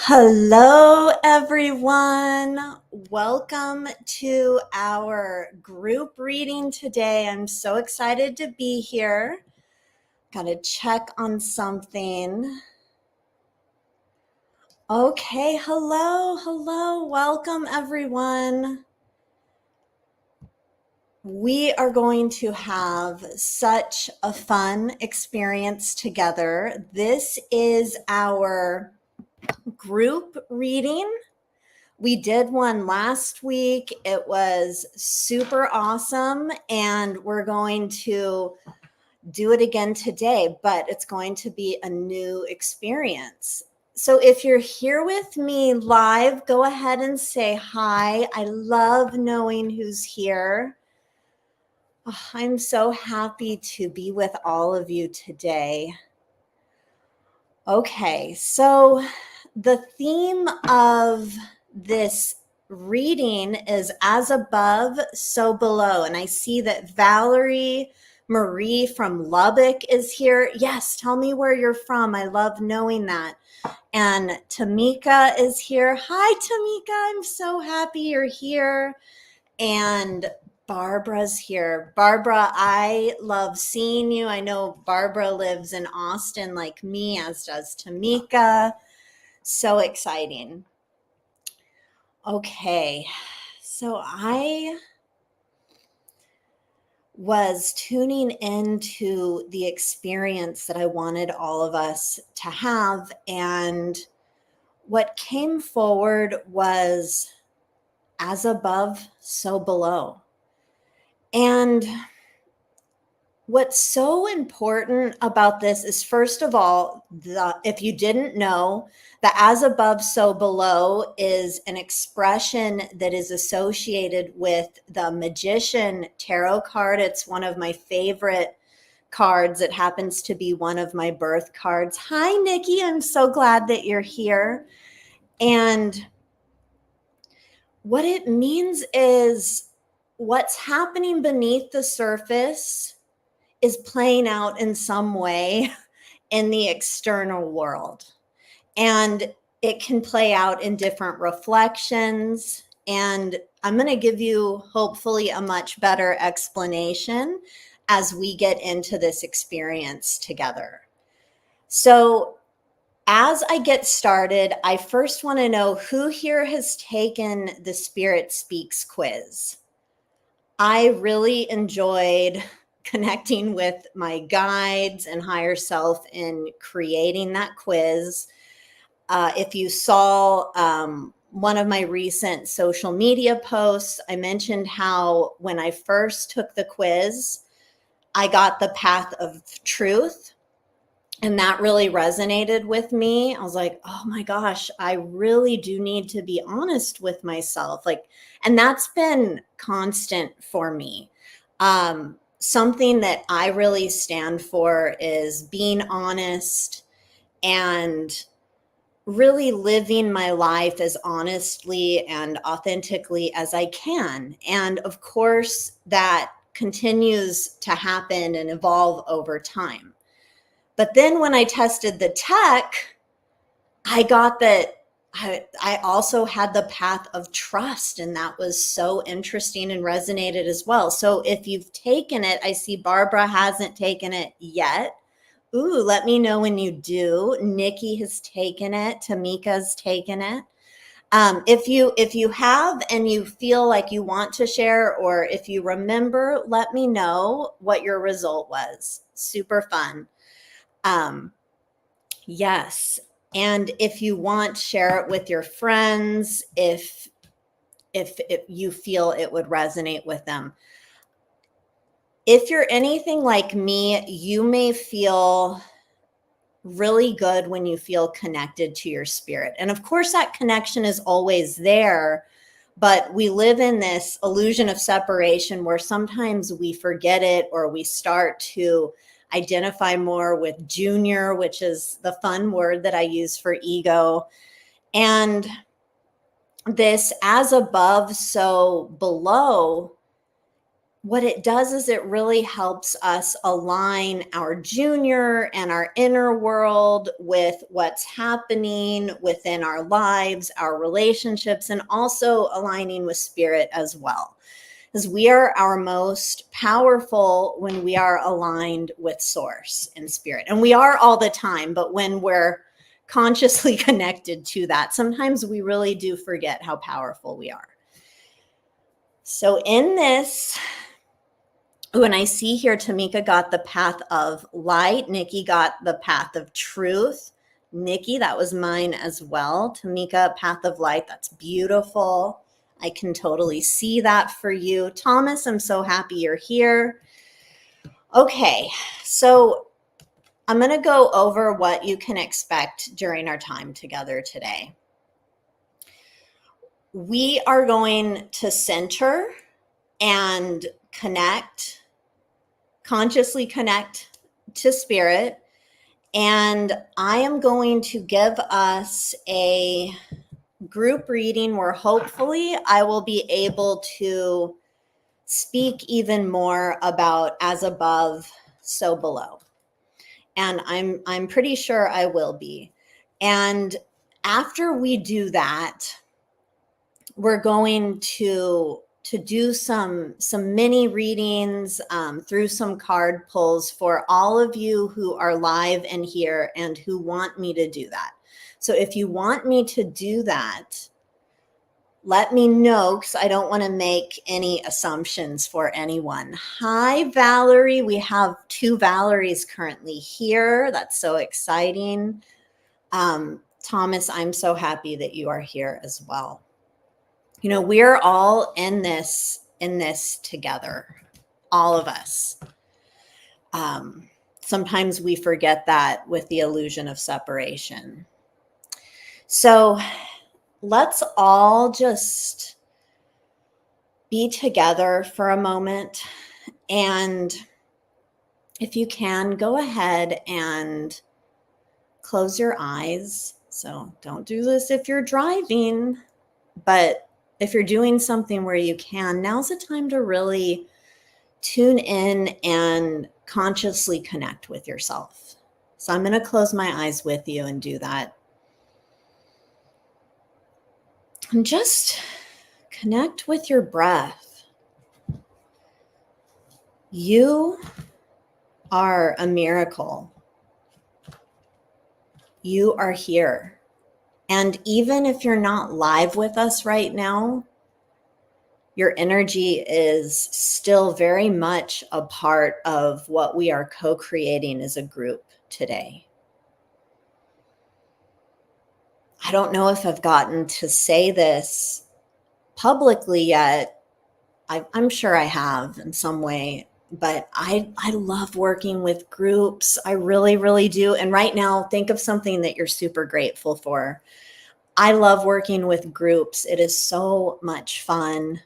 Hello, everyone. Welcome to our group reading today. I'm so excited to be here. Got to check on something. Okay, hello. Welcome, everyone. We are going to have such a fun experience together. This is our group reading. We did one last week. It was super awesome, and we're going to do it again today, but it's going to be a new experience. So if you're here with me live, go ahead and say hi. I love knowing who's here. Oh, I'm so happy to be with all of you today. Okay, so the theme of this reading is as above, so below. And I see that Valerie Marie from Lubbock is here. Yes, tell me where you're from. I love knowing that. And Tamika is here. Hi, Tamika. I'm so happy you're here. And Barbara's here. Barbara, I love seeing you. I know Barbara lives in Austin like me, as does Tamika. So exciting. Okay, so I was tuning into the experience that I wanted all of us to have. And what came forward was as above, so below. And what's so important about this is, first of all, if you didn't know, the as above, so below is an expression that is associated with the Magician Tarot card. It's one of my favorite cards. It happens to be one of my birth cards. Hi, Nikki. I'm so glad that you're here. And what it means is what's happening beneath the surface is playing out in some way in the external world. And it can play out in different reflections. And I'm going to give you hopefully a much better explanation as we get into this experience together. So as I get started, I first want to know who here has taken the Spirit Speaks quiz. I really enjoyed connecting with my guides and higher self in creating that quiz. If you saw one of my recent social media posts, I mentioned how when I first took the quiz, I got the path of truth. And that really resonated with me. I was like, oh my gosh, I really do need to be honest with myself. And that's been constant for me. Something that I really stand for is being honest and really living my life as honestly and authentically as I can. And of course, that continues to happen and evolve over time. But then when I tested the tech, I got that I also had the path of trust, and that was so interesting and resonated as well. So if you've taken it, I see Barbara hasn't taken it yet. Ooh, let me know when you do. Nikki has taken it. Tamika's taken it. If you have and you feel like you want to share, or if you remember, let me know what your result was. Super fun. Yes. And if you want, share it with your friends if you feel it would resonate with them. If you're anything like me, you may feel really good when you feel connected to your spirit. And of course, that connection is always there, but we live in this illusion of separation where sometimes we forget it, or we start to identify more with junior, which is the fun word that I use for ego. And this as above, so below what it does is it really helps us align our junior and our inner world with what's happening within our lives, our relationships, and also aligning with spirit as well. Because we are our most powerful when we are aligned with source and spirit. And we are all the time, but when we're consciously connected to that, sometimes we really do forget how powerful we are. So in this, when I see here, Tamika got the path of light. Nikki got the path of truth. Nikki, that was mine as well. Tamika, path of light. That's beautiful. I can totally see that for you. Thomas, I'm so happy you're here. Okay, so I'm going to go over what you can expect during our time together today. We are going to center and connect, consciously connect to spirit. And I am going to give us a group reading where hopefully I will be able to speak even more about as above, so below. And I'm pretty sure I will be. And after we do that, we're going to do some mini readings through some card pulls for all of you who are live and here and who want me to do that. So if you want me to do that, let me know, because I don't want to make any assumptions for anyone. Hi, Valerie. We have 2 Valeries currently here. That's so exciting. Thomas, I'm so happy that you are here as well. You know, we're all in this together, all of us. Sometimes we forget that with the illusion of separation. So let's all just be together for a moment. And if you can, go ahead and close your eyes. So don't do this if you're driving, but if you're doing something where you can, now's the time to really tune in and consciously connect with yourself. So I'm going to close my eyes with you and do that. And just connect with your breath. You are a miracle. You are here. And even if you're not live with us right now, your energy is still very much a part of what we are co-creating as a group today. I don't know if I've gotten to say this publicly yet. I'm sure I have in some way, but I love working with groups. I really, really do. And right now, think of something that you're super grateful for. I love working with groups. It is so much fun.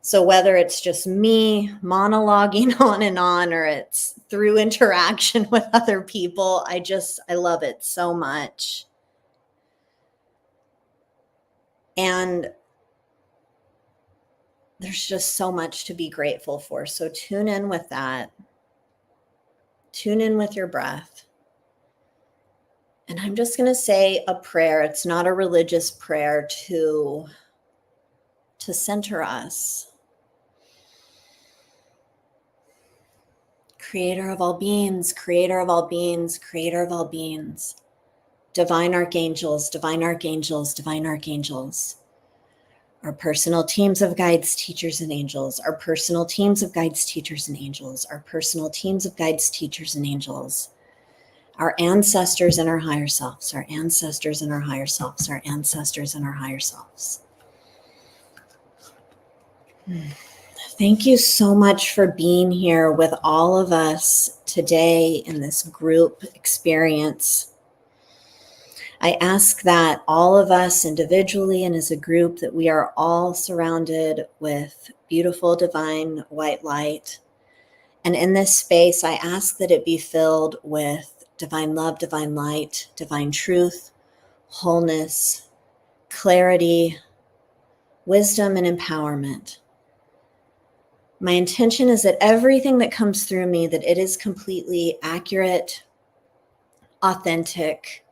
So whether it's just me monologuing on, or it's through interaction with other people, I love it so much. And there's just so much to be grateful for. So tune in with that. Tune in with your breath. And I'm just going to say a prayer. It's not a religious prayer to center us. Creator of all beings, creator of all beings, creator of all beings. Divine archangels, divine archangels, divine archangels. Our personal teams of guides, teachers, and angels. Our personal teams of guides, teachers, and angels. Our personal teams of guides, teachers, and angels. Our ancestors and our higher selves, our ancestors and our higher selves, our ancestors and our higher selves. Thank you so much for being here with all of us today in this group experience. I ask that all of us individually and as a group, that we are all surrounded with beautiful divine white light. And in this space, I ask that it be filled with divine love, divine light, divine truth, wholeness, clarity, wisdom, and empowerment. My intention is that everything that comes through me, that it is completely accurate, authentic,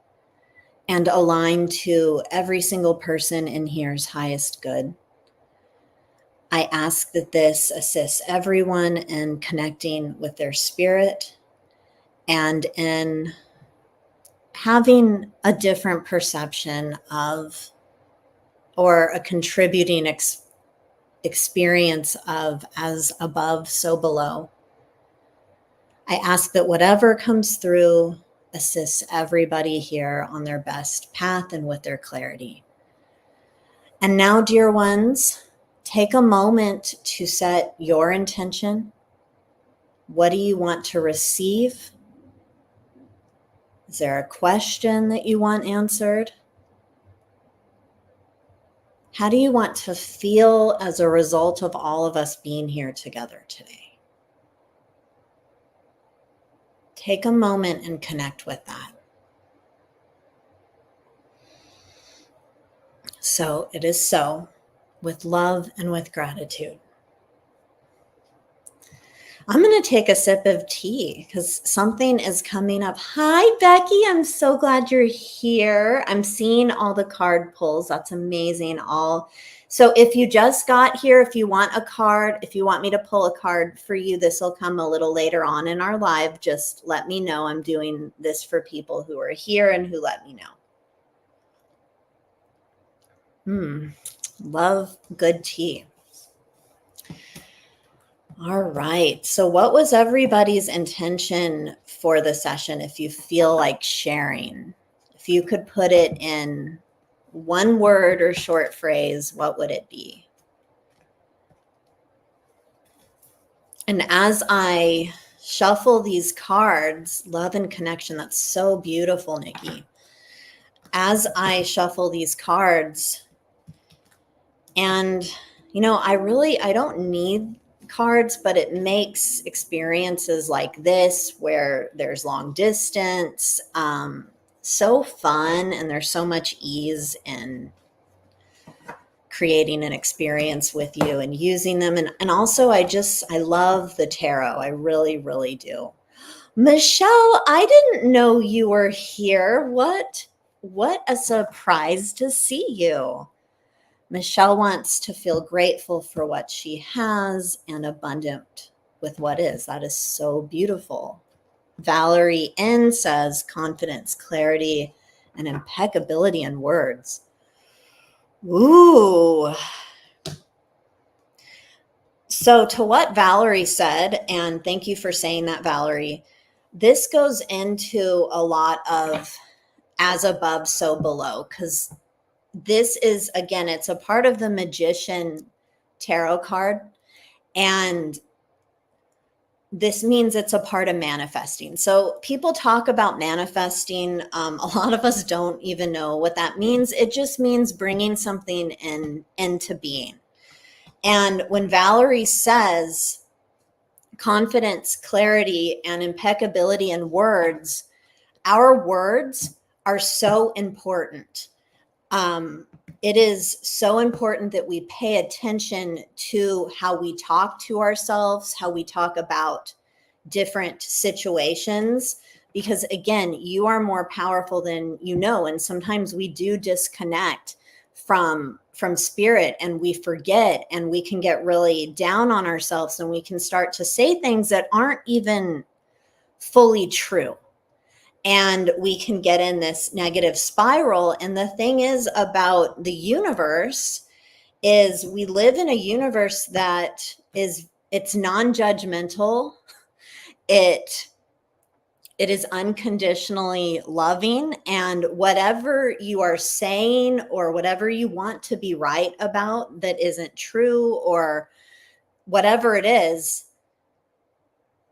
and aligned to every single person in here's highest good. I ask that this assists everyone in connecting with their spirit and in having a different perception of, or a contributing experience of, as above, so below. I ask that whatever comes through assists everybody here on their best path and with their clarity. And now, dear ones, take a moment to set your intention. What do you want to receive? Is there a question that you want answered? How do you want to feel as a result of all of us being here together today? Take a moment and connect with that. So it is so, with love and with gratitude. I'm going to take a sip of tea because something is coming up. Hi, Becky. I'm so glad you're here. I'm seeing all the card pulls. That's amazing. So if you just got here, if you want a card, if you want me to pull a card for you, this will come a little later on in our live. Just let me know. I'm doing this for people who are here and who let me know. Love good tea. All right. So what was everybody's intention for the session? If you feel like sharing, if you could put it in one word or short phrase, what would it be? And as I shuffle these cards, love and connection, that's so beautiful, Nikki. As I shuffle these cards, and I don't need cards, but it makes experiences like this where there's long distance so fun, and there's so much ease in creating an experience with you and using them. And also I love the tarot. I really, really do. Michelle, I didn't know you were here. What a surprise to see you. Michelle wants to feel grateful for what she has and abundant with what is. That is so beautiful. Valerie N says confidence, clarity, and impeccability in words. Ooh. So to what Valerie said, and thank you for saying that, Valerie, this goes into a lot of as above, so below, because this is, again, it's a part of the Magician tarot card. And this means it's a part of manifesting. So people talk about manifesting. A lot of us don't even know what that means. It just means bringing something into being. And when Valerie says confidence, clarity, and impeccability in words, our words are so important. It is so important that we pay attention to how we talk to ourselves, how we talk about different situations, because again, you are more powerful than you know. And sometimes we do disconnect from spirit, and we forget, and we can get really down on ourselves, and we can start to say things that aren't even fully true. And we can get in this negative spiral. And the thing is about the universe is we live in a universe that it's non-judgmental. It is unconditionally loving, and whatever you are saying or whatever you want to be right about that isn't true, or whatever it is,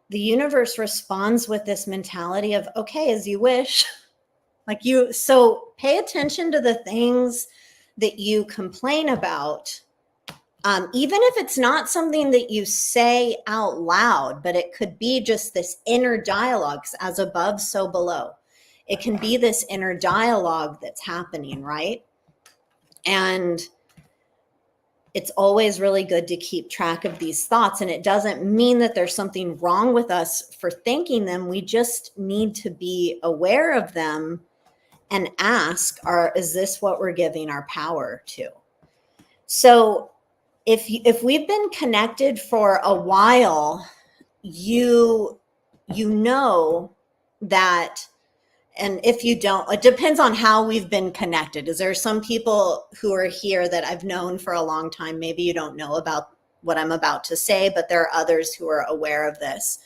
the universe responds with this mentality of, okay, as you wish. So pay attention to the things that you complain about, even if it's not something that you say out loud, but it could be just this inner dialogue, as above, so below. It can be this inner dialogue that's happening, right? And it's always really good to keep track of these thoughts. And it doesn't mean that there's something wrong with us for thinking them. We just need to be aware of them and ask, is this what we're giving our power to? So if we've been connected for a while, you know that, and if you don't, it depends on how we've been connected. Is there some people who are here that I've known for a long time? Maybe you don't know about what I'm about to say, but there are others who are aware of this.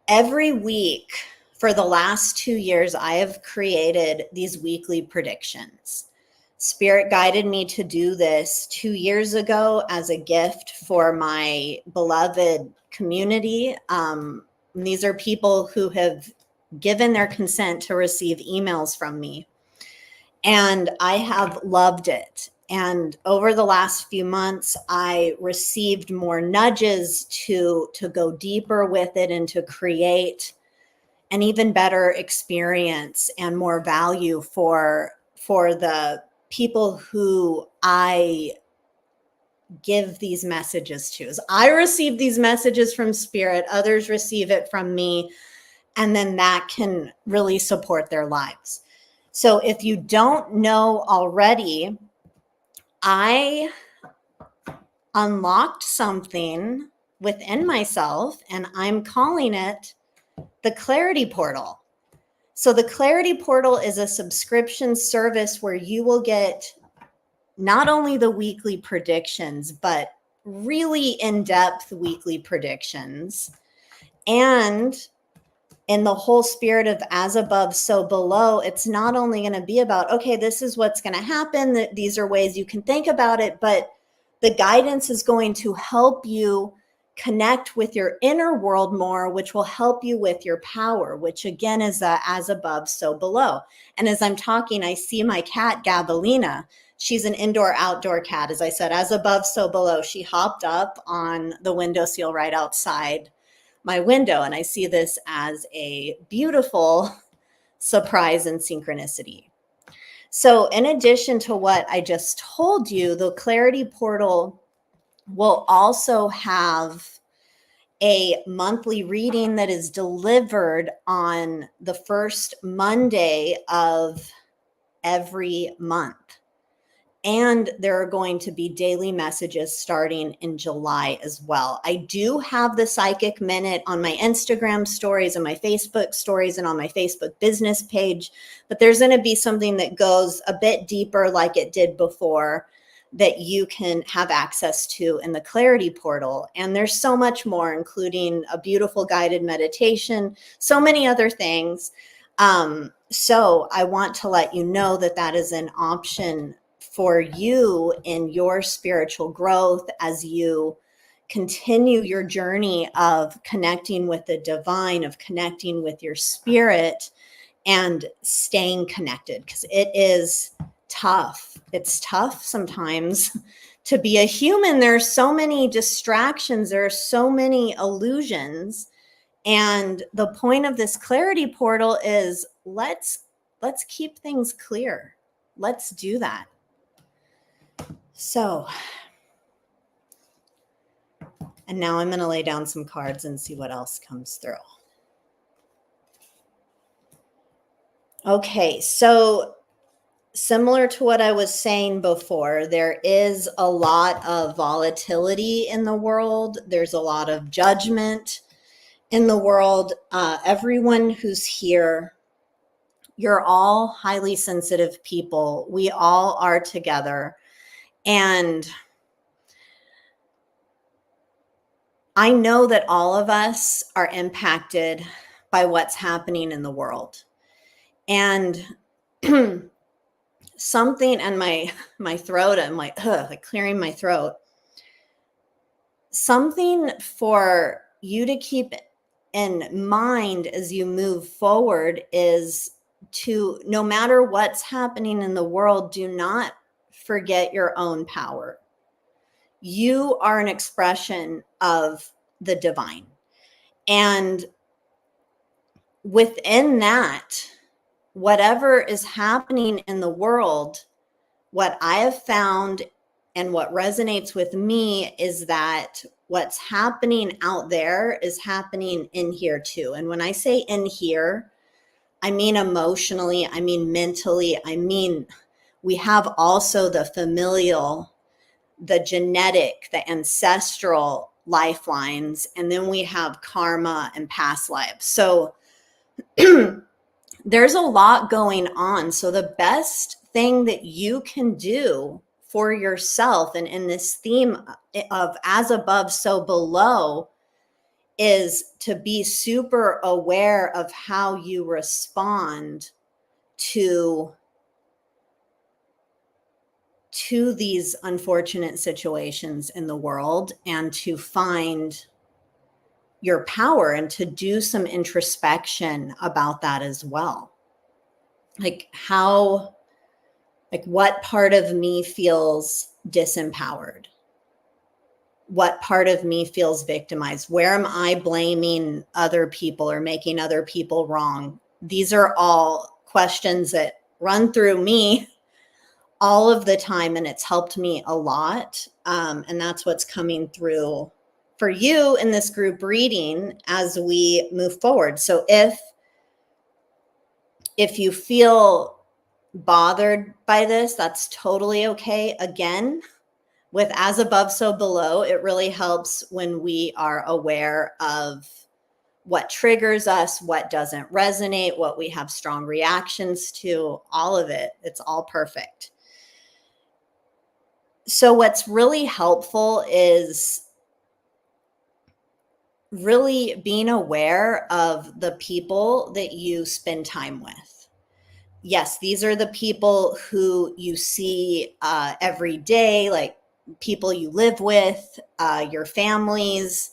Every week for the last 2 years, I have created these weekly predictions. Spirit guided me to do this 2 years ago as a gift for my beloved community. These are people who have given their consent to receive emails from me. And I have loved it. And over the last few months, I received more nudges to go deeper with it and to create an even better experience and more value for the people who I give these messages to. As I receive these messages from Spirit, others receive it from me, and then that can really support their lives. So if you don't know already, I unlocked something within myself, and I'm calling it the Clarity Portal. So the Clarity Portal is a subscription service where you will get not only the weekly predictions, but really in-depth weekly predictions. And in the whole spirit of as above, so below, it's not only going to be about, okay, this is what's going to happen, that these are ways you can think about it, but the guidance is going to help you connect with your inner world more, which will help you with your power, which again is as above, so below. And as I'm talking, I see my cat, Gabelina. She's an indoor-outdoor cat. As I said, as above, so below. She hopped up on the windowsill right outside my window, and I see this as a beautiful surprise and synchronicity. So in addition to what I just told you, the Clarity Portal will also have a monthly reading that is delivered on the first Monday of every month. And there are going to be daily messages starting in July as well. I do have the Psychic Minute on my Instagram stories and my Facebook stories and on my Facebook business page, but there's going to be something that goes a bit deeper like it did before that you can have access to in the Clarity Portal. And there's so much more, including a beautiful guided meditation, so many other things. So I want to let you know that that is an option for you in your spiritual growth as you continue your journey of connecting with the divine, of connecting with your spirit and staying connected, because it is tough. It's tough sometimes to be a human. There are so many distractions. There are so many illusions. And the point of this Clarity Portal is let's keep things clear. Let's do that. So, and now I'm going to lay down some cards and see what else comes through. Okay, so similar to what I was saying before, there is a lot of volatility in the world. There's a lot of judgment in the world. Everyone who's here, you're all highly sensitive people. We all are together. And I know that all of us are impacted by what's happening in the world. And something in my throat, I'm like clearing my throat. Something for you to keep in mind as you move forward is to, no matter what's happening in the world, do not forget your own power. You are an expression of the divine. And within that, whatever is happening in the world, what I have found and what resonates with me is that what's happening out there is happening in here too. And when I say in here, I mean emotionally, I mean mentally, I mean we have also the familial, the genetic, the ancestral lifelines, and then we have karma and past lives. So there's a lot going on. So the best thing that you can do for yourself, and in this theme of as above, so below, is to be super aware of how you respond to these unfortunate situations in the world, and to find your power and to do some introspection about that as well. Like what part of me feels disempowered? What part of me feels victimized? Where am I blaming other people or making other people wrong? These are all questions that run through me all of the time, and it's helped me a lot. And that's what's coming through for you in this group reading as we move forward. So if you feel bothered by this, that's totally okay. Again, with as above, so below, it really helps when we are aware of what triggers us, what doesn't resonate, what we have strong reactions to, all of it. It's all perfect. So what's really helpful is really being aware of the people that you spend time with. Yes, these are the people who you see every day, like people you live with, your families,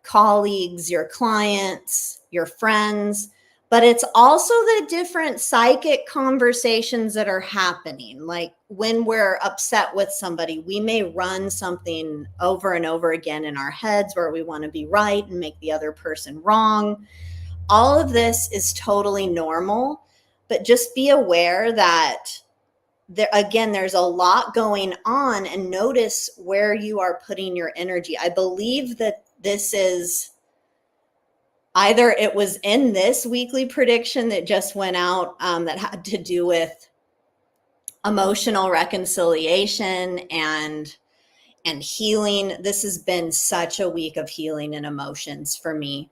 colleagues, your clients, your friends. But it's also the different psychic conversations that are happening. Like when we're upset with somebody, we may run something over and over again in our heads where we want to be right and make the other person wrong. All of this is totally normal, but just be aware that there's a lot going on, and notice where you are putting your energy. I believe that this is either it was in this weekly prediction that just went out that had to do with emotional reconciliation and healing. This has been such a week of healing and emotions for me.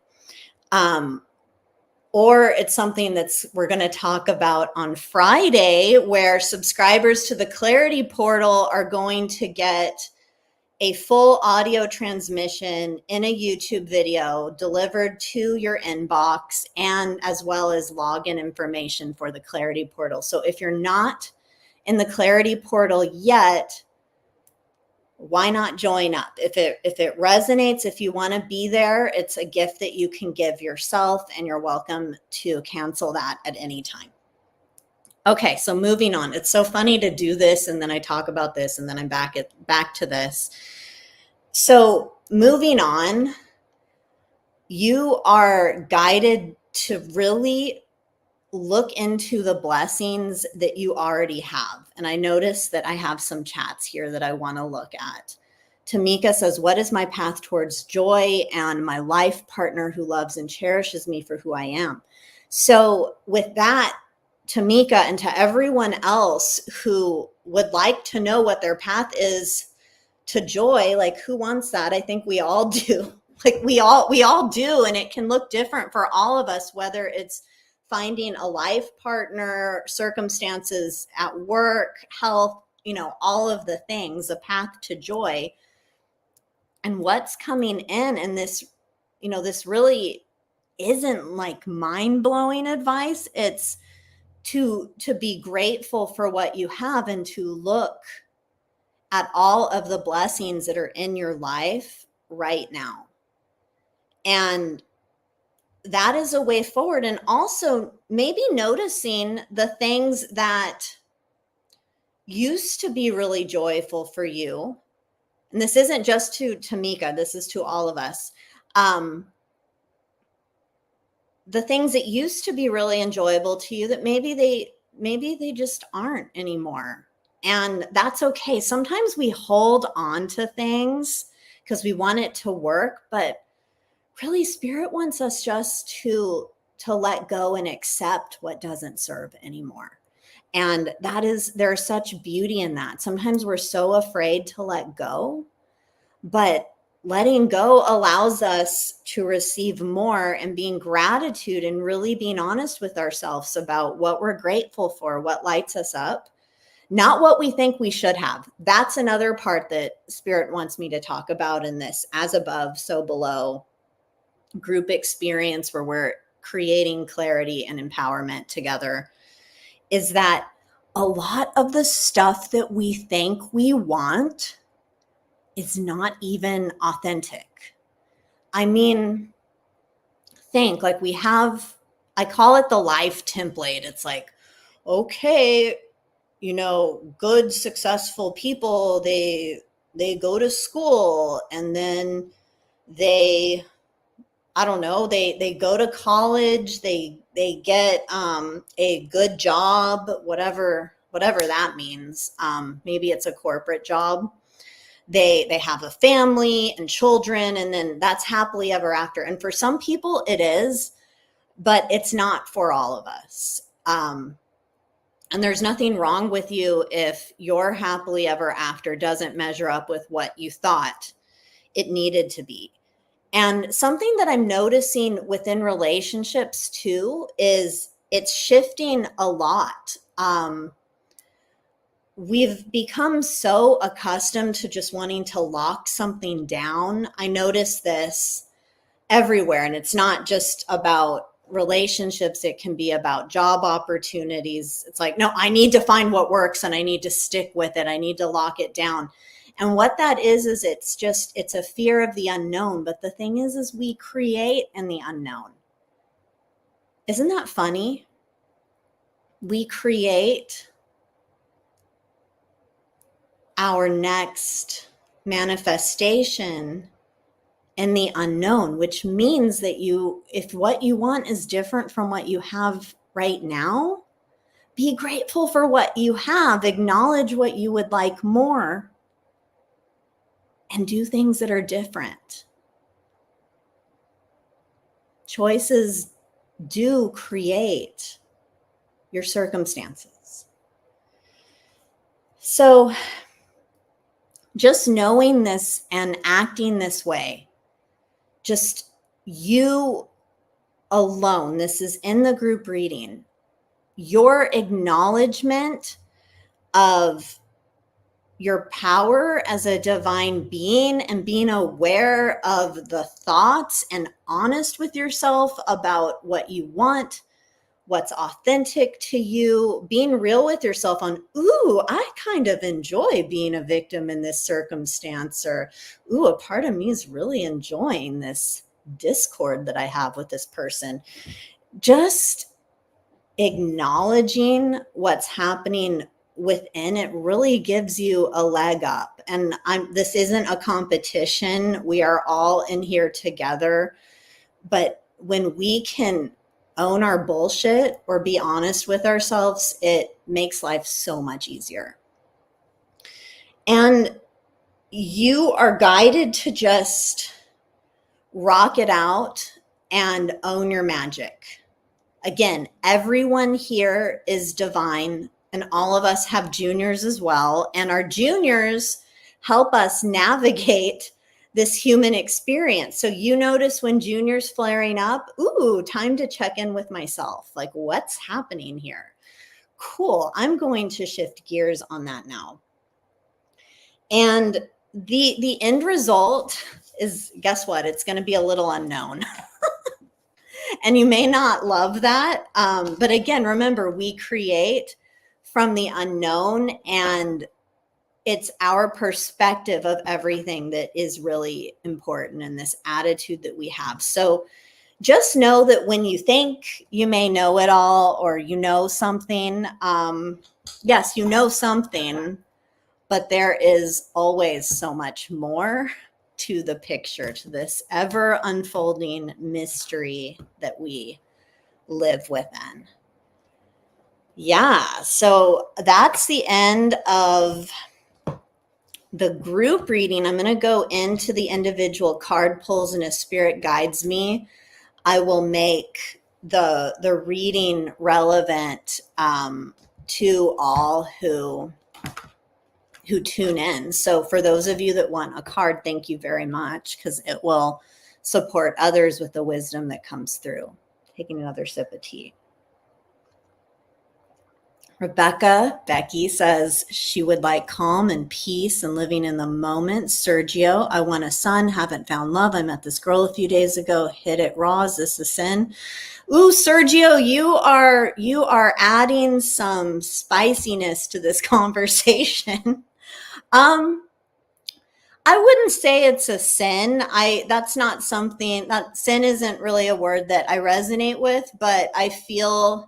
Or it's something we're going to talk about on Friday, where subscribers to the Clarity Portal are going to get a full audio transmission in a YouTube video delivered to your inbox, and as well as login information for the Clarity Portal. So if you're not in the Clarity Portal yet, why not join up? If it resonates, if you want to be there, it's a gift that you can give yourself, and you're welcome to cancel that at any time. Okay, so moving on. It's so funny to do this, and then I talk about this, and then I'm back to this. So moving on, you are guided to really look into the blessings that you already have. And I noticed that I have some chats here that I want to look at. Tamika says, what is my path towards joy and my life partner who loves and cherishes me for who I am? So with that, Tamika, and to everyone else who would like to know what their path is to joy, like who wants that? I think we all do. Like we all do. And it can look different for all of us, whether it's finding a life partner, circumstances at work, health, all of the things, the path to joy. And what's coming in, and this, this really isn't like mind-blowing advice. It's to be grateful for what you have, and to look at all of the blessings that are in your life right now. And that is a way forward. And also maybe noticing the things that used to be really joyful for you. And this isn't just to Tamika, this is to all of us. The things that used to be really enjoyable to you that maybe they just aren't anymore. And that's okay. Sometimes we hold on to things because we want it to work, but really spirit wants us just to let go and accept what doesn't serve anymore. And there's such beauty in that. Sometimes we're so afraid to let go, but letting go allows us to receive more, and being gratitude and really being honest with ourselves about what we're grateful for, what lights us up, not what we think we should have. That's another part that spirit wants me to talk about in this as above, so below group experience, where we're creating clarity and empowerment together, is that a lot of the stuff that we think we want is not even authentic. I mean, think like I call it the life template. It's like, okay, good successful people, they go to school, and then they, I don't know, they go to college, they get a good job, whatever that means. Maybe it's a corporate job. They have a family and children, and then that's happily ever after. And for some people it is, but it's not for all of us. And there's nothing wrong with you if your happily ever after doesn't measure up with what you thought it needed to be. And something that I'm noticing within relationships too is it's shifting a lot. We've become so accustomed to just wanting to lock something down. I notice this everywhere, and it's not just about relationships. It can be about job opportunities. It's like, no, I need to find what works and I need to stick with it. I need to lock it down. And what that is it's a fear of the unknown. But the thing is we create in the unknown. Isn't that funny? We create our next manifestation in the unknown, which means that if what you want is different from what you have right now, be grateful for what you have, acknowledge what you would like more, and do things that are different. Choices do create your circumstances. So just knowing this and acting this way, just you alone, this is in the group reading, your acknowledgement of your power as a divine being and being aware of the thoughts and honest with yourself about what you want, what's authentic to you, being real with yourself on, ooh, I kind of enjoy being a victim in this circumstance, or, ooh, a part of me is really enjoying this discord that I have with this person. Just acknowledging what's happening within it really gives you a leg up. And this isn't a competition. We are all in here together. But when we can own our bullshit or be honest with ourselves, it makes life so much easier. And you are guided to just rock it out and own your magic. Again, everyone here is divine, and all of us have juniors as well. And our juniors help us navigate this human experience. So you notice when junior's flaring up, ooh, time to check in with myself. Like, what's happening here? Cool. I'm going to shift gears on that now. And the end result is, guess what? It's going to be a little unknown. And you may not love that. But again, remember, we create from the unknown, and it's our perspective of everything that is really important in this attitude that we have. So just know that when you think you may know it all, or you know something, yes, you know something, but there is always so much more to the picture, to this ever unfolding mystery that we live within. Yeah, so that's the end of the group reading. I'm going to go into the individual card pulls, and as spirit guides me, I will make the reading relevant to all who tune in. So for those of you that want a card, thank you very much, because it will support others with the wisdom that comes through. Taking another sip of tea. Becky says she would like calm and peace and living in the moment. Sergio, I want a son, haven't found love. I met this girl a few days ago, hit it raw. Is this a sin? Ooh, Sergio, you are adding some spiciness to this conversation. I wouldn't say it's a sin. That's not something that sin isn't really a word that I resonate with, but I feel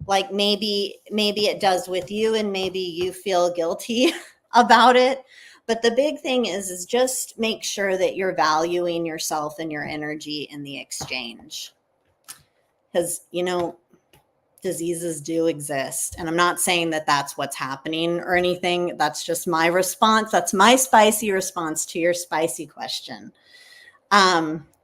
like maybe it does with you, and maybe you feel guilty about it. But the big thing is just make sure that you're valuing yourself and your energy in the exchange. Because, diseases do exist. And I'm not saying that that's what's happening or anything. That's just my response. That's my spicy response to your spicy question.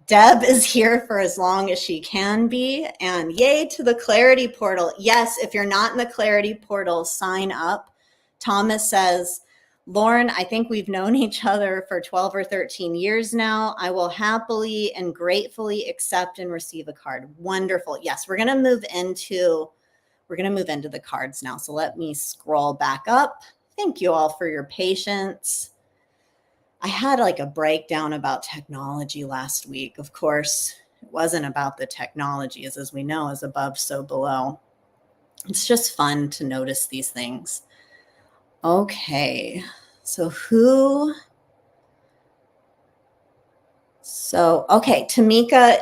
Deb is here for as long as she can be, and yay to the Clarity Portal. Yes, if you're not in the Clarity Portal, sign up. Thomas says, Lauren, I think we've known each other for 12 or 13 years now. I will happily and gratefully accept and receive a card. Wonderful. Yes, we're going to move into the cards now. So let me scroll back up. Thank you all for your patience. I had like a breakdown about technology last week. Of course, it wasn't about the technology, as we know, as above, so below. It's just fun to notice these things. Okay, Tamika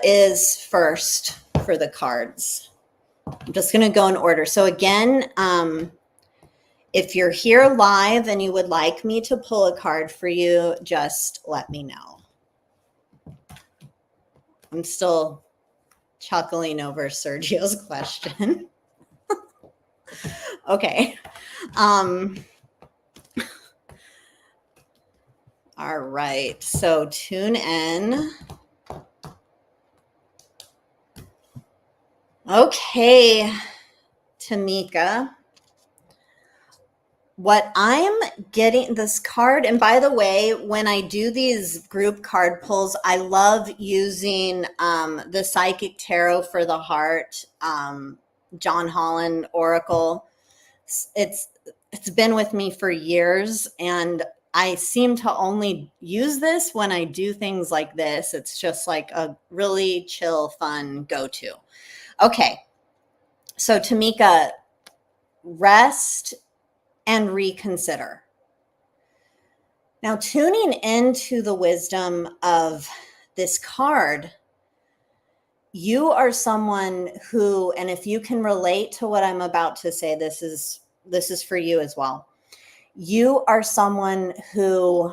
is first for the cards. I'm just going to go in order. So again, if you're here live and you would like me to pull a card for you, just let me know. I'm still chuckling over Sergio's question. Okay. All right. So tune in. Okay, Tamika. What I'm getting this card, and by the way, when I do these group card pulls, I love using the Psychic Tarot for the Heart, John Holland Oracle. It's been with me for years, and I seem to only use this when I do things like this. It's just like a really chill, fun go-to. Okay, so Tamika, rest and reconsider. Now, tuning into the wisdom of this card, you are someone who, and if you can relate to what I'm about to say, this is for you as well. You are someone who,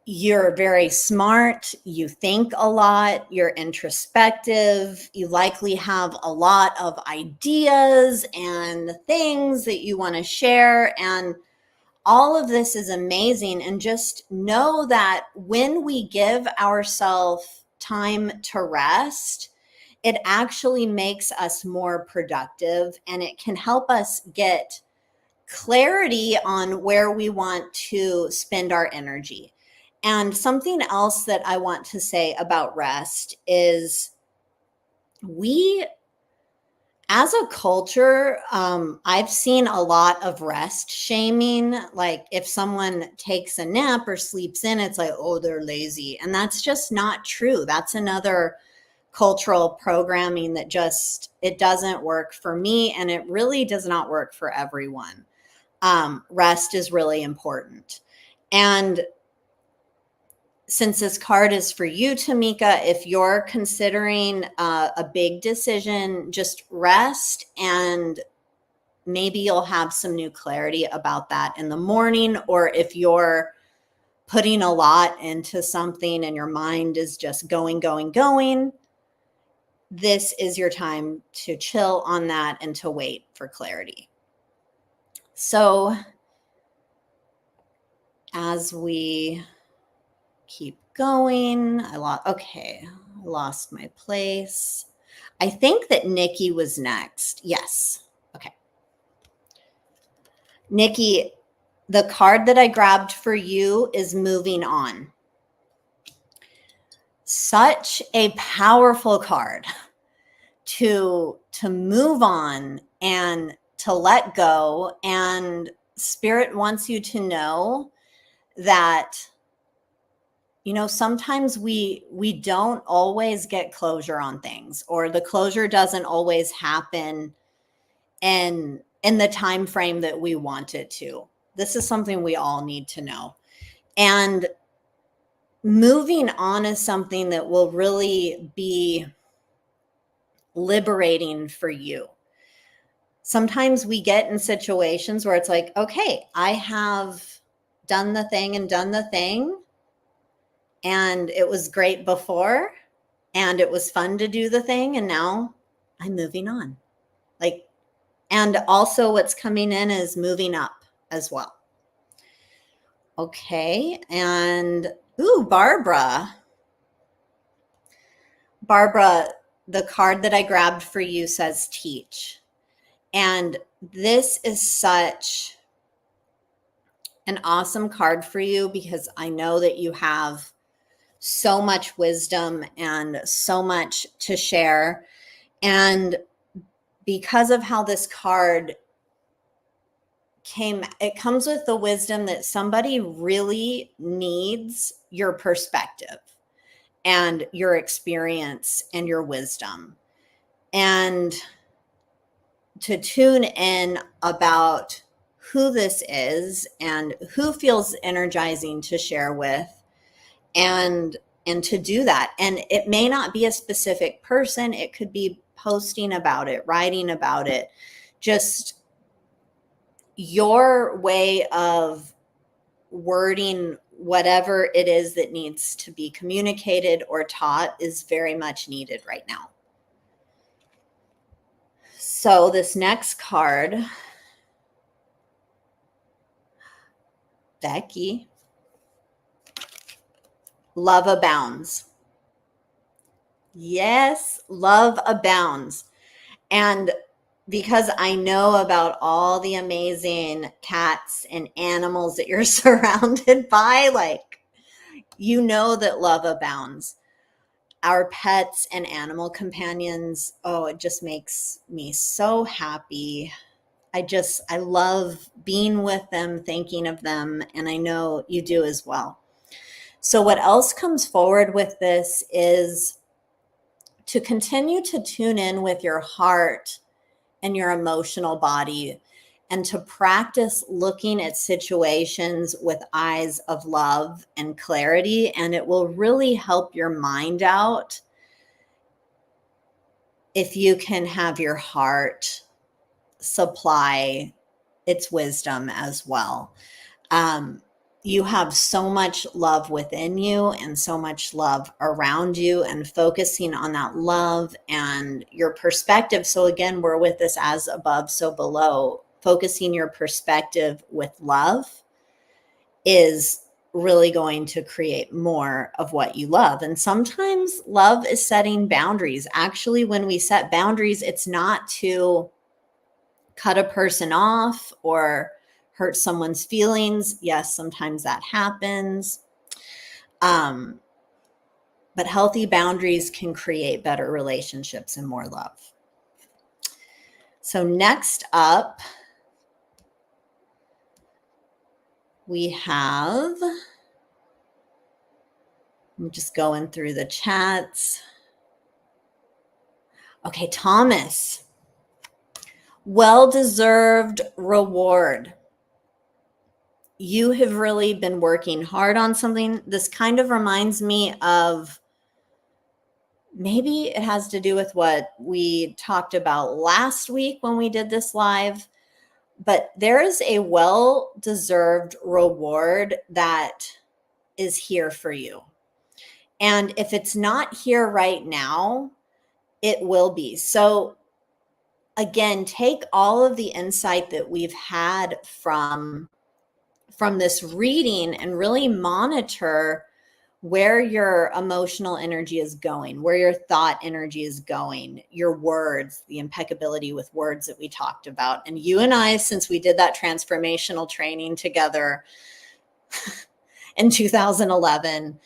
you're very smart, you think a lot, you're introspective, you likely have a lot of ideas and things that you want to share, and all of this is amazing. And just know that when we give ourselves time to rest, it actually makes us more productive, and it can help us get clarity on where we want to spend our energy. And something else that I want to say about rest is we, as a culture, I've seen a lot of rest shaming. Like if someone takes a nap or sleeps in, it's like, oh, they're lazy. And that's just not true. That's another cultural programming that it doesn't work for me, and it really does not work for everyone. Rest is really important. And since this card is for you, Tamika, if you're considering a big decision, just rest, and maybe you'll have some new clarity about that in the morning. Or if you're putting a lot into something and your mind is just going, this is your time to chill on that and to wait for clarity. So as we keep going, I lost my place. I think that Nikki was next. Yes. Okay. Nikki, the card that I grabbed for you is moving on. Such a powerful card to move on and to let go. And Spirit wants you to know that, you know, sometimes we don't always get closure on things, or the closure doesn't always happen in the time frame that we want it to. This is something we all need to know. And moving on is something that will really be liberating for you. Sometimes we get in situations where it's like, okay, I have done the thing and it was great before and it was fun to do the thing, and now I'm moving on. Like, and also what's coming in is moving up as well. Okay. And Barbara, the card that I grabbed for you says teach. And this is such an awesome card for you because I know that you have so much wisdom and so much to share. And because of how this card came, it comes with the wisdom that somebody really needs your perspective and your experience and your wisdom. And to tune in about who this is and who feels energizing to share with, and to do that. And it may not be a specific person. It could be posting about it, writing about it, just your way of wording whatever it is that needs to be communicated or taught is very much needed right now. So this next card, Becky, love abounds. Yes, love abounds. And because I know about all the amazing cats and animals that you're surrounded by, like, you know that love abounds. Our pets and animal companions, oh, it just makes me so happy. I love being with them, thinking of them, and I know you do as well. So what else comes forward with this is to continue to tune in with your heart and your emotional body, and to practice looking at situations with eyes of love and clarity. And it will really help your mind out if you can have your heart supply its wisdom as well. You have so much love within you and so much love around you, and focusing on that love and your perspective. So again, we're with this as above, so below. Focusing your perspective with love is really going to create more of what you love. And sometimes love is setting boundaries. Actually, when we set boundaries, it's not to cut a person off or hurt someone's feelings. Yes, sometimes that happens. But healthy boundaries can create better relationships and more love. So next up, we have, I'm just going through the chats. Okay, Thomas, well-deserved reward. You have really been working hard on something. This kind of reminds me of, maybe it has to do with what we talked about last week when we did this live, but there is a well-deserved reward that is here for you. And if it's not here right now, it will be. So again, take all of the insight that we've had from this reading and really monitor where your emotional energy is going, where your thought energy is going, your words, the impeccability with words that we talked about. And you and I, since we did that transformational training together in 2011,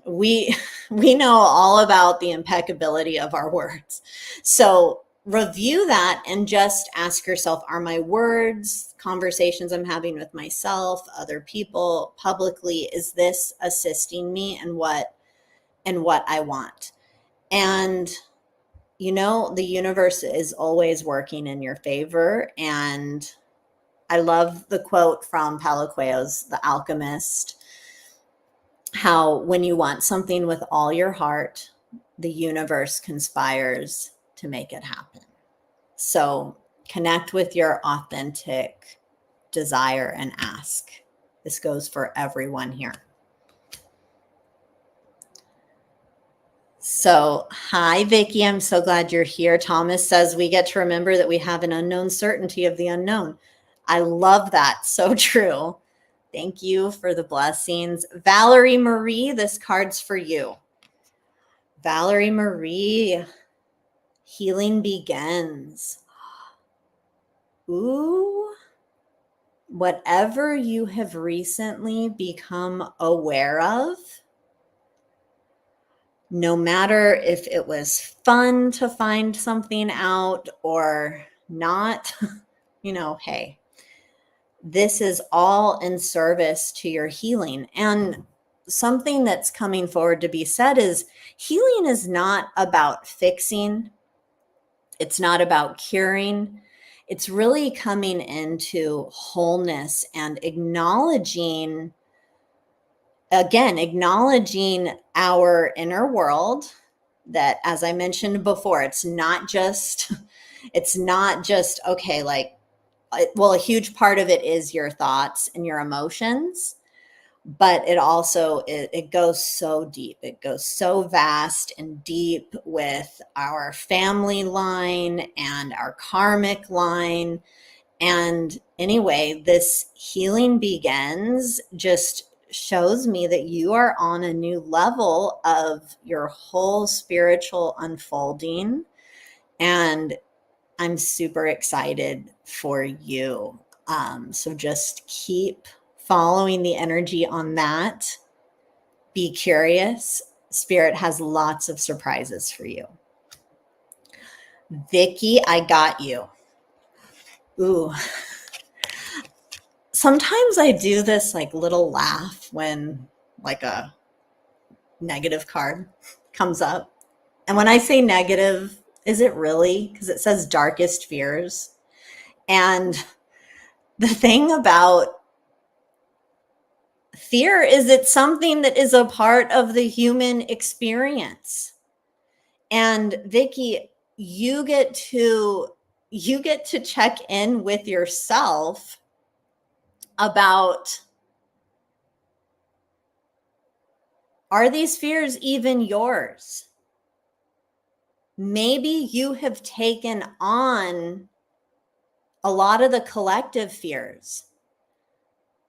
we know all about the impeccability of our words. So review that and just ask yourself, are my words, conversations I'm having with myself, other people, publicly, is this assisting me in what I want? And the universe is always working in your favor. And I love the quote from Paulo Coelho's The Alchemist, how when you want something with all your heart, the universe conspires to make it happen. So connect with your authentic desire and ask. This goes for everyone here. So, hi, Vicki. I'm so glad you're here. Thomas says we get to remember that we have an unknown certainty of the unknown. I love that. So true. Thank you for the blessings. Valerie Marie, this card's for you. Valerie Marie, healing begins. Ooh, whatever you have recently become aware of, no matter if it was fun to find something out or not, hey, this is all in service to your healing. And something that's coming forward to be said is healing is not about fixing. It's not about curing. It's really coming into wholeness and acknowledging our inner world, that, as I mentioned before, it's not just, okay, like, well, a huge part of it is your thoughts and your emotions, but it also, it goes so deep. It goes so vast and deep with our family line and our karmic line. And anyway, this healing begins just shows me that you are on a new level of your whole spiritual unfolding. And I'm super excited for you. So just keep following the energy on that. Be curious. Spirit has lots of surprises for you. Vicki, I got you. Ooh. Sometimes I do this like little laugh when like a negative card comes up. And when I say negative, is it really? Because it says darkest fears. And the thing about fear is it's something that is a part of the human experience. And Vicki, you get to check in with yourself about, are these fears even yours? Maybe you have taken on a lot of the collective fears.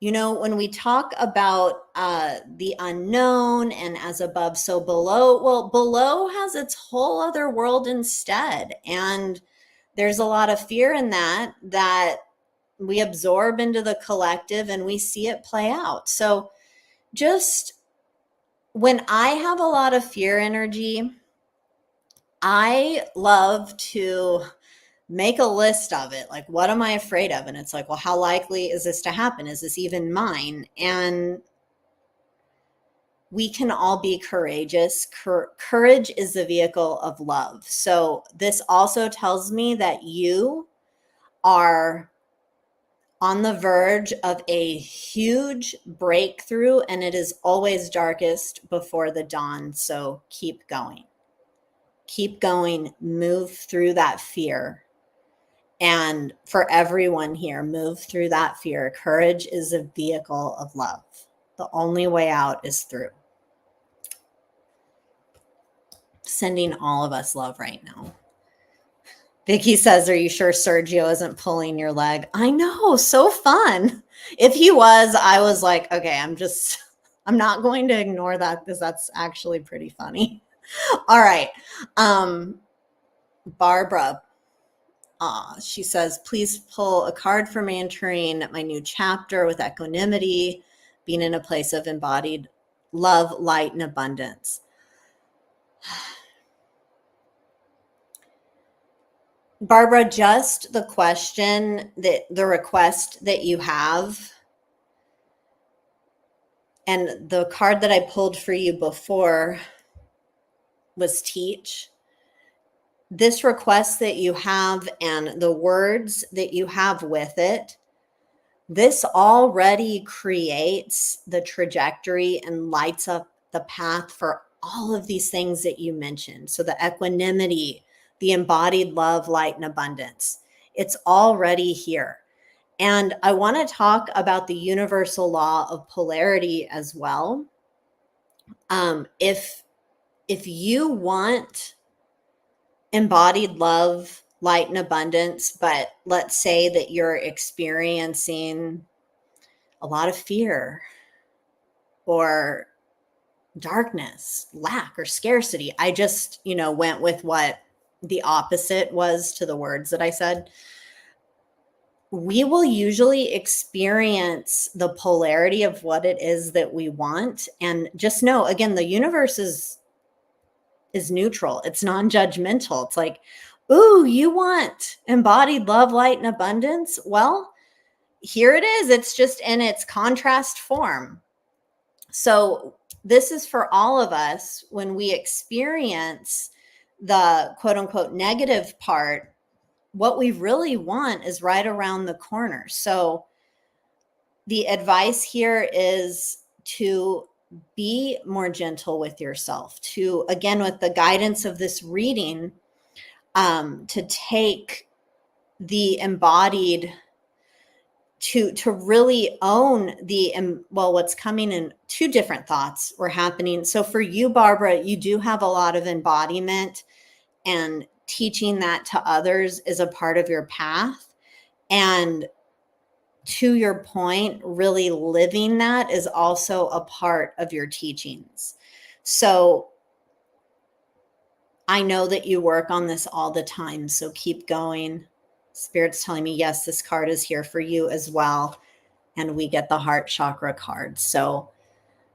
When we talk about the unknown and as above, so below, well, below has its whole other world instead. And there's a lot of fear in that we absorb into the collective and we see it play out. So just when I have a lot of fear energy, I love to make a list of it. Like, what am I afraid of? And it's like, well, how likely is this to happen? Is this even mine? And we can all be courageous. Courage is the vehicle of love. So this also tells me that you are on the verge of a huge breakthrough, and it is always darkest before the dawn. So keep going. Keep going. Move through that fear. And for everyone here, move through that fear. Courage is a vehicle of love. The only way out is through. Sending all of us love right now. Vicky says, are you sure Sergio isn't pulling your leg? I know, so fun. If he was, I was like, okay, I'm not going to ignore that because that's actually pretty funny. All right. Barbara, she says, please pull a card for me entering my new chapter with equanimity, being in a place of embodied love, light, and abundance. Barbara, just the request that you have, and the card that I pulled for you before was teach. This request that you have and the words that you have with it, this already creates the trajectory and lights up the path for all of these things that you mentioned. So the equanimity, the embodied love, light, and abundance, it's already here. And I want to talk about the universal law of polarity as well. If you want embodied love, light, and abundance, but let's say that you're experiencing a lot of fear or darkness, lack, or scarcity. I just, went with what the opposite was to the words that I said. We will usually experience the polarity of what it is that we want. And just know, again, the universe is neutral. It's non-judgmental. It's like, ooh, you want embodied love, light, and abundance? Well, here it is. It's just in its contrast form. So this is for all of us when we experience the quote unquote negative part. What we really want is right around the corner. So the advice here is to be more gentle with yourself, to, again, with the guidance of this reading, to take the embodied, to really own what's coming in. Two different thoughts were happening. So for you, Barbara, you do have a lot of embodiment, and teaching that to others is a part of your path. And to your point, really living that is also a part of your teachings. So I know that you work on this all the time, so keep going. Spirit's telling me, yes, this card is here for you as well. And we get the heart chakra card. So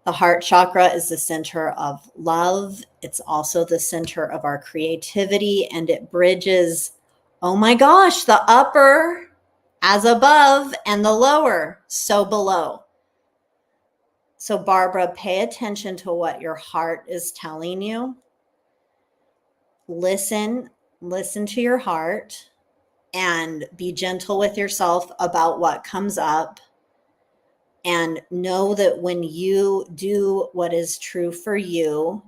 the heart chakra is the center of love. It's also the center of our creativity, and it bridges, oh my gosh, the upper as above and the lower so below. So Barbara, pay attention to what your heart is telling you. Listen to your heart and be gentle with yourself about what comes up. And know that when you do what is true for you,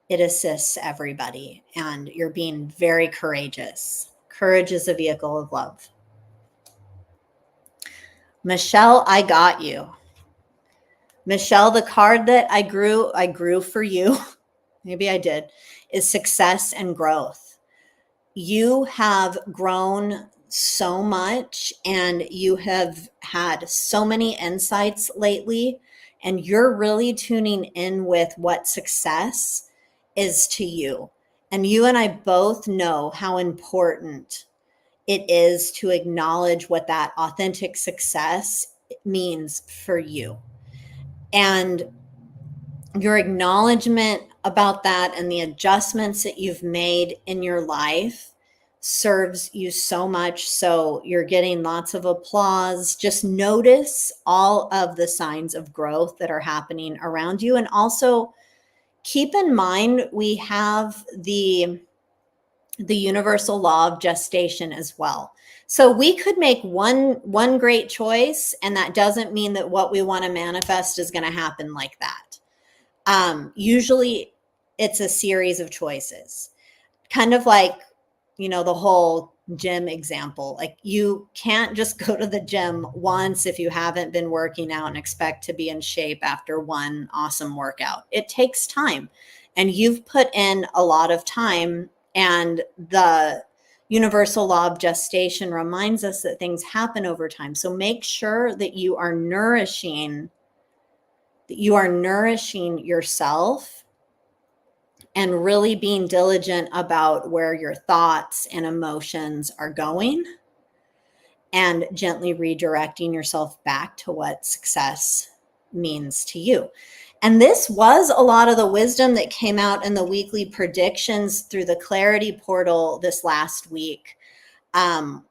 it assists everybody. And you're being very courageous. Courage is a vehicle of love. Michelle, I got you. Michelle, the card that I grew for you, maybe I did, is success and growth. You have grown so much, and you have had so many insights lately, and you're really tuning in with what success is to you. And you and I both know how important it is to acknowledge what that authentic success means for you. And your acknowledgement about that and the adjustments that you've made in your life serves you so much. So you're getting lots of applause. Just notice all of the signs of growth that are happening around you. And also keep in mind, we have the universal law of gestation as well. So we could make one great choice, and that doesn't mean that what we want to manifest is going to happen like that. Usually it's a series of choices, kind of like, the whole gym example. Like, you can't just go to the gym once if you haven't been working out and expect to be in shape after one awesome workout. It takes time. and you've put in a lot of time, and the universal law of gestation reminds us that things happen over time. So make sure that you are nourishing yourself and really being diligent about where your thoughts and emotions are going, and gently redirecting yourself back to what success means to you. And this was a lot of the wisdom that came out in the weekly predictions through the Clarity Portal this last week. The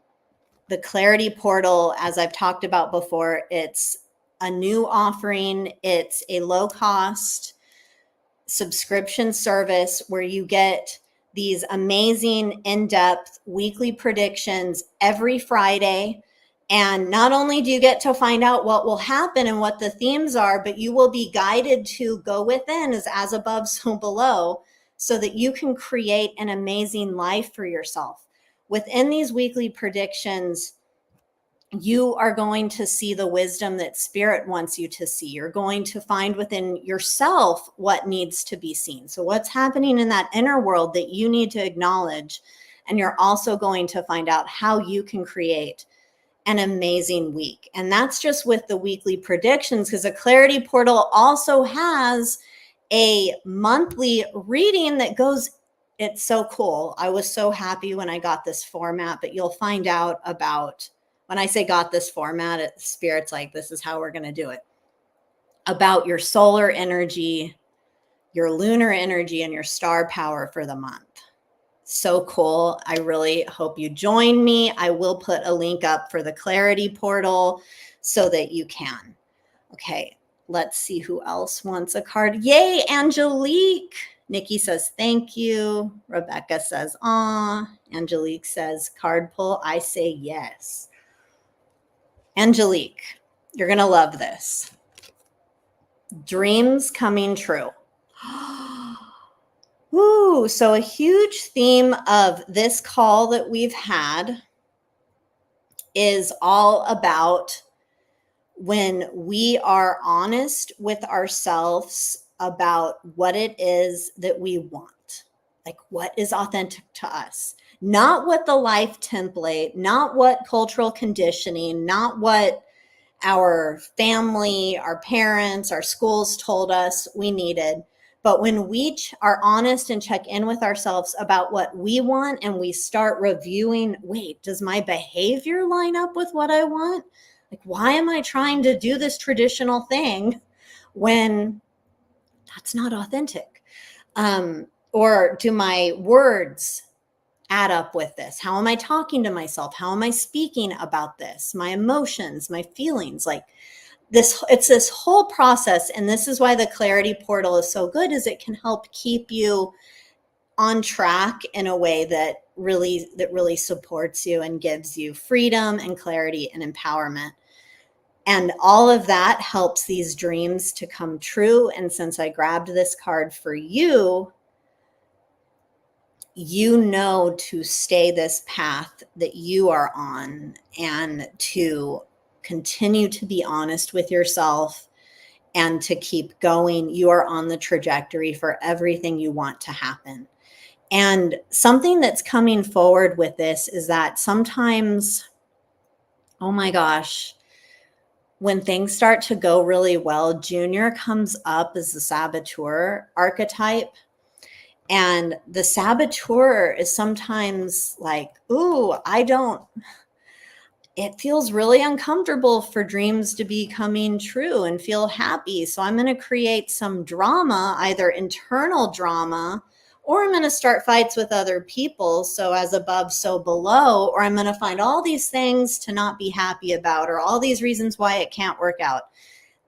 Clarity Portal, as I've talked about before, it's a new offering. It's a low-cost subscription service where you get these amazing in-depth weekly predictions every Friday. And not only do you get to find out what will happen and what the themes are, but you will be guided to go within as above, so below, so that you can create an amazing life for yourself. Within these weekly predictions, you are going to see the wisdom that Spirit wants you to see. You're going to find within yourself what needs to be seen. So what's happening in that inner world that you need to acknowledge. And you're also going to find out how you can create an amazing week. And that's just with the weekly predictions, because a Clarity Portal also has a monthly reading that goes, it's so cool. I was so happy when I got this format, but you'll find out about, when I say got this format, Spirit's like, this is how we're going to do it. About your solar energy, your lunar energy, and your star power for the month. So cool. I really hope you join me. I will put a link up for the Clarity Portal so that you can. Okay, let's see who else wants a card. Yay, Angelique. Nikki says, thank you. Rebecca says, aw. Angelique says, card pull. I say yes. Angelique, you're going to love this. Dreams coming true. Woo, so a huge theme of this call that we've had is all about when we are honest with ourselves about what it is that we want, like what is authentic to us, not what the life template, not what cultural conditioning, not what our family, our parents, our schools told us we needed. But when we are honest and check in with ourselves about what we want, and we start reviewing, wait, does my behavior line up with what I want? Like, why am I trying to do this traditional thing when that's not authentic? Or do my words add up with this? How am I talking to myself? How am I speaking about this? My emotions, my feelings, like this, it's this whole process. And this is why the Clarity Portal is so good, is it can help keep you on track in a way that really supports you and gives you freedom and clarity and empowerment. And all of that helps these dreams to come true. And since I grabbed this card for you, you know to stay this path that you are on and to continue to be honest with yourself and to keep going. You are on the trajectory for everything you want to happen. And something that's coming forward with this is that sometimes, oh my gosh, when things start to go really well, Junior comes up as the saboteur archetype. And the saboteur is sometimes like, ooh, it feels really uncomfortable for dreams to be coming true and feel happy. So I'm going to create some drama, either internal drama, or I'm going to start fights with other people. So as above, so below, or I'm going to find all these things to not be happy about, or all these reasons why it can't work out.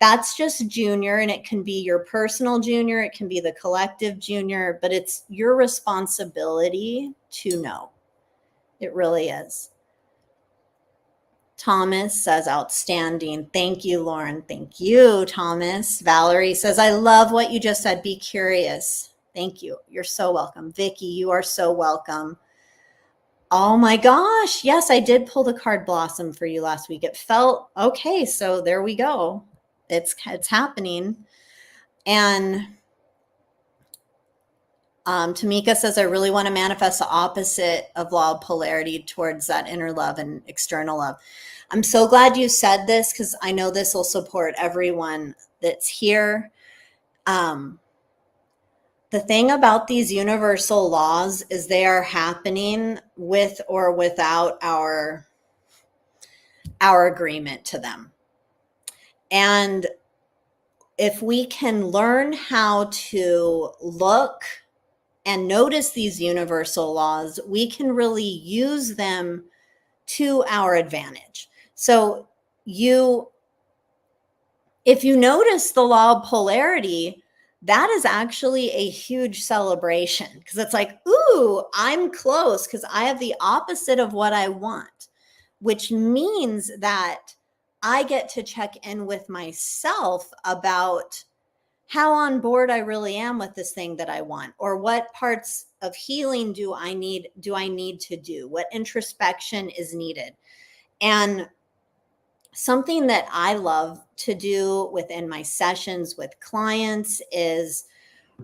That's just Junior, and it can be your personal Junior, it can be the collective Junior, but it's your responsibility to know. It really is. Thomas says, outstanding. Thank you, Lauren. Thank you, Thomas. Valerie says, I love what you just said. Be curious. Thank you. You're so welcome. Vicky, you are so welcome. Oh my gosh. Yes, I did pull the card Blossom for you last week. It felt okay. So there we go. It's happening. And Tamika says, I really want to manifest the opposite of law of polarity towards that inner love and external love. I'm so glad you said this because I know this will support everyone that's here. The thing about these universal laws is they are happening with or without our agreement to them. And if we can learn how to look and notice these universal laws, we can really use them to our advantage. So if you notice the law of polarity, that is actually a huge celebration because it's like, ooh, I'm close because I have the opposite of what I want, which means that I get to check in with myself about how on board I really am with this thing that I want, or what parts of healing do I need to do, what introspection is needed. And something that I love to do within my sessions with clients is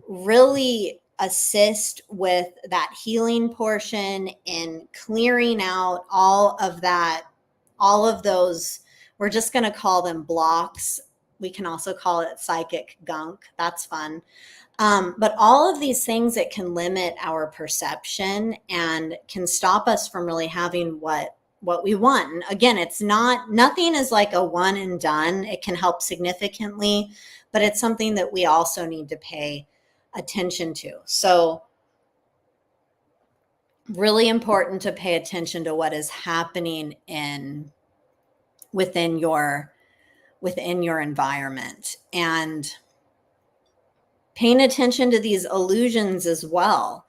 really assist with that healing portion in clearing out all of those, we're just going to call them blocks. We can also call it psychic gunk. That's fun. But all of these things that can limit our perception and can stop us from really having what we want. And again, nothing is like a one and done. It can help significantly, but it's something that we also need to pay attention to. So really important to pay attention to what is happening within your environment, and paying attention to these illusions as well.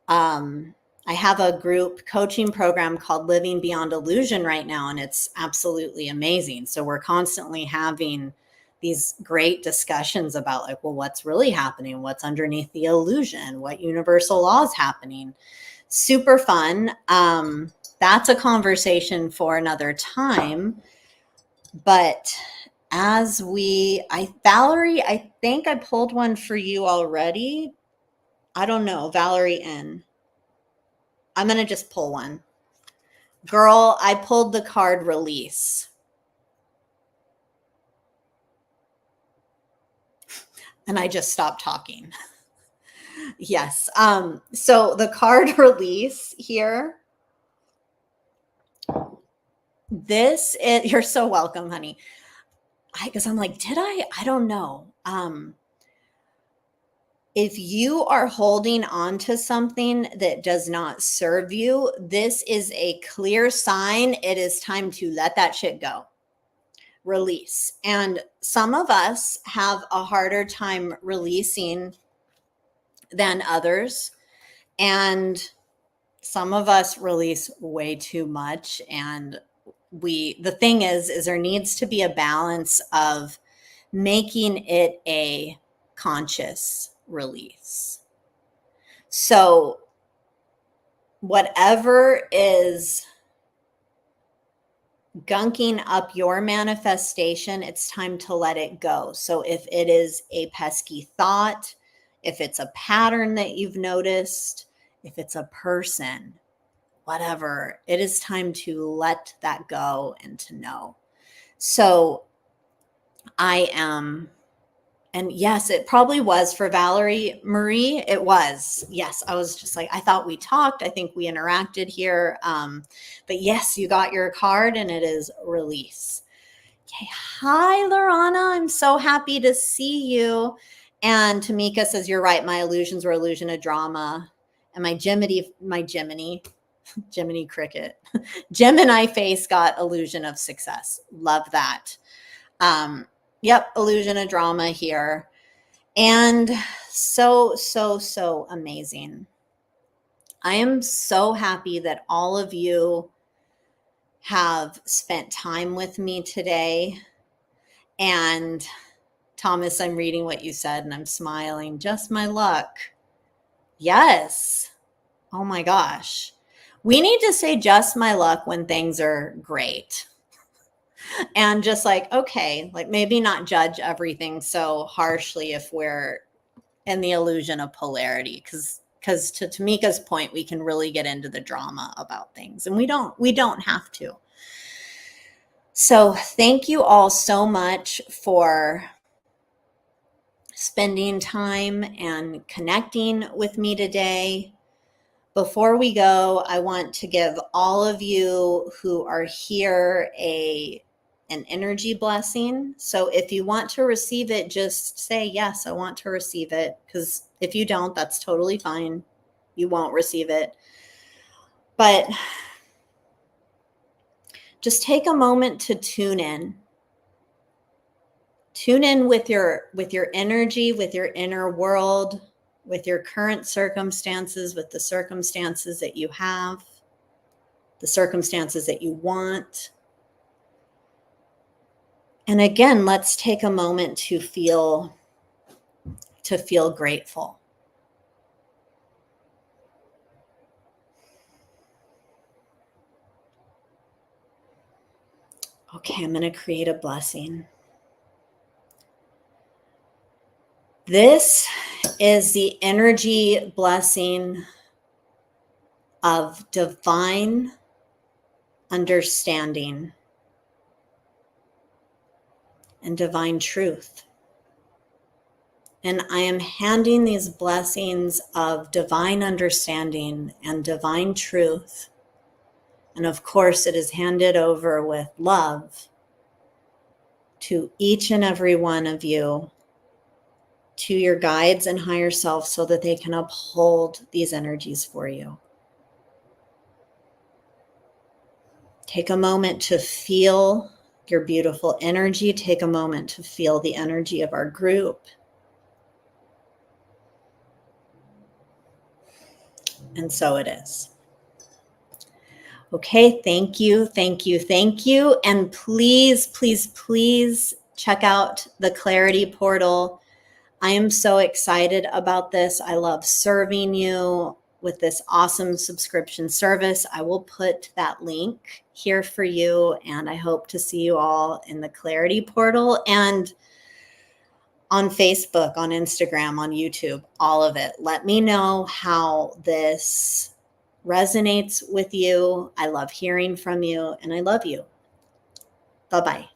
I have a group coaching program called Living Beyond Illusion right now, and it's absolutely amazing. So we're constantly having these great discussions about like, well, what's really happening? What's underneath the illusion? What universal law is happening? Super fun. That's a conversation for another time. But Valerie, I think I pulled one for you already. I don't know, Valerie N. I'm going to just pull one. Girl, I pulled the card release. And I just stopped talking. Yes. So the card release here. You're so welcome, honey. Because I'm like, did I? I don't know. If you are holding on to something that does not serve you, this is a clear sign it is time to let that shit go. Release. And some of us have a harder time releasing than others. And some of us release way too much. And the thing is there needs to be a balance of making it a conscious release. So whatever is gunking up your manifestation, it's time to let it go. So if it is a pesky thought, if it's a pattern that you've noticed, if it's a person, whatever, it is time to let that go and to know. So I am, and yes, it probably was for Valerie Marie. It was. Yes, I was just like, I thought we talked. I think we interacted here. But yes, you got your card and it is release. Okay. Hi, Lorana. I'm so happy to see you. And Tamika says, you're right. My illusions were illusion of drama. And my Gemini cricket, Gemini face got illusion of success. Love that. Yep. Illusion of drama here. And so amazing. I am so happy that all of you have spent time with me today. And Thomas, I'm reading what you said and I'm smiling. Just my luck. Yes. Oh my gosh. We need to say just my luck when things are great. And just like, okay, like maybe not judge everything so harshly if we're in the illusion of polarity, because because to Tamika's point, we can really get into the drama about things, and we don't have to. So thank you all so much for spending time and connecting with me today. Before we go, I want to give all of you who are here an energy blessing. So if you want to receive it, just say, yes, I want to receive it. Because if you don't, that's totally fine. You won't receive it. But just take a moment to tune in. Tune in with your energy, with your inner world, with your current circumstances, with the circumstances that you have, the circumstances that you want. And again, let's take a moment to feel grateful. Okay, I'm going to create a blessing. This is the energy blessing of divine understanding and divine truth. And I am handing these blessings of divine understanding and divine truth. And of course, it is handed over with love to each and every one of you, to your guides and higher self, so that they can uphold these energies for you. Take a moment to feel your beautiful energy. Take a moment to feel the energy of our group. And so it is. Okay, thank you, thank you, thank you. And please, please, please check out the Clarity Portal. I am so excited about this. I love serving you with this awesome subscription service. I will put that link here for you, and I hope to see you all in the Clarity Portal and on Facebook, on Instagram, on YouTube, all of it. Let me know how this resonates with you. I love hearing from you, and I love you. Bye-bye.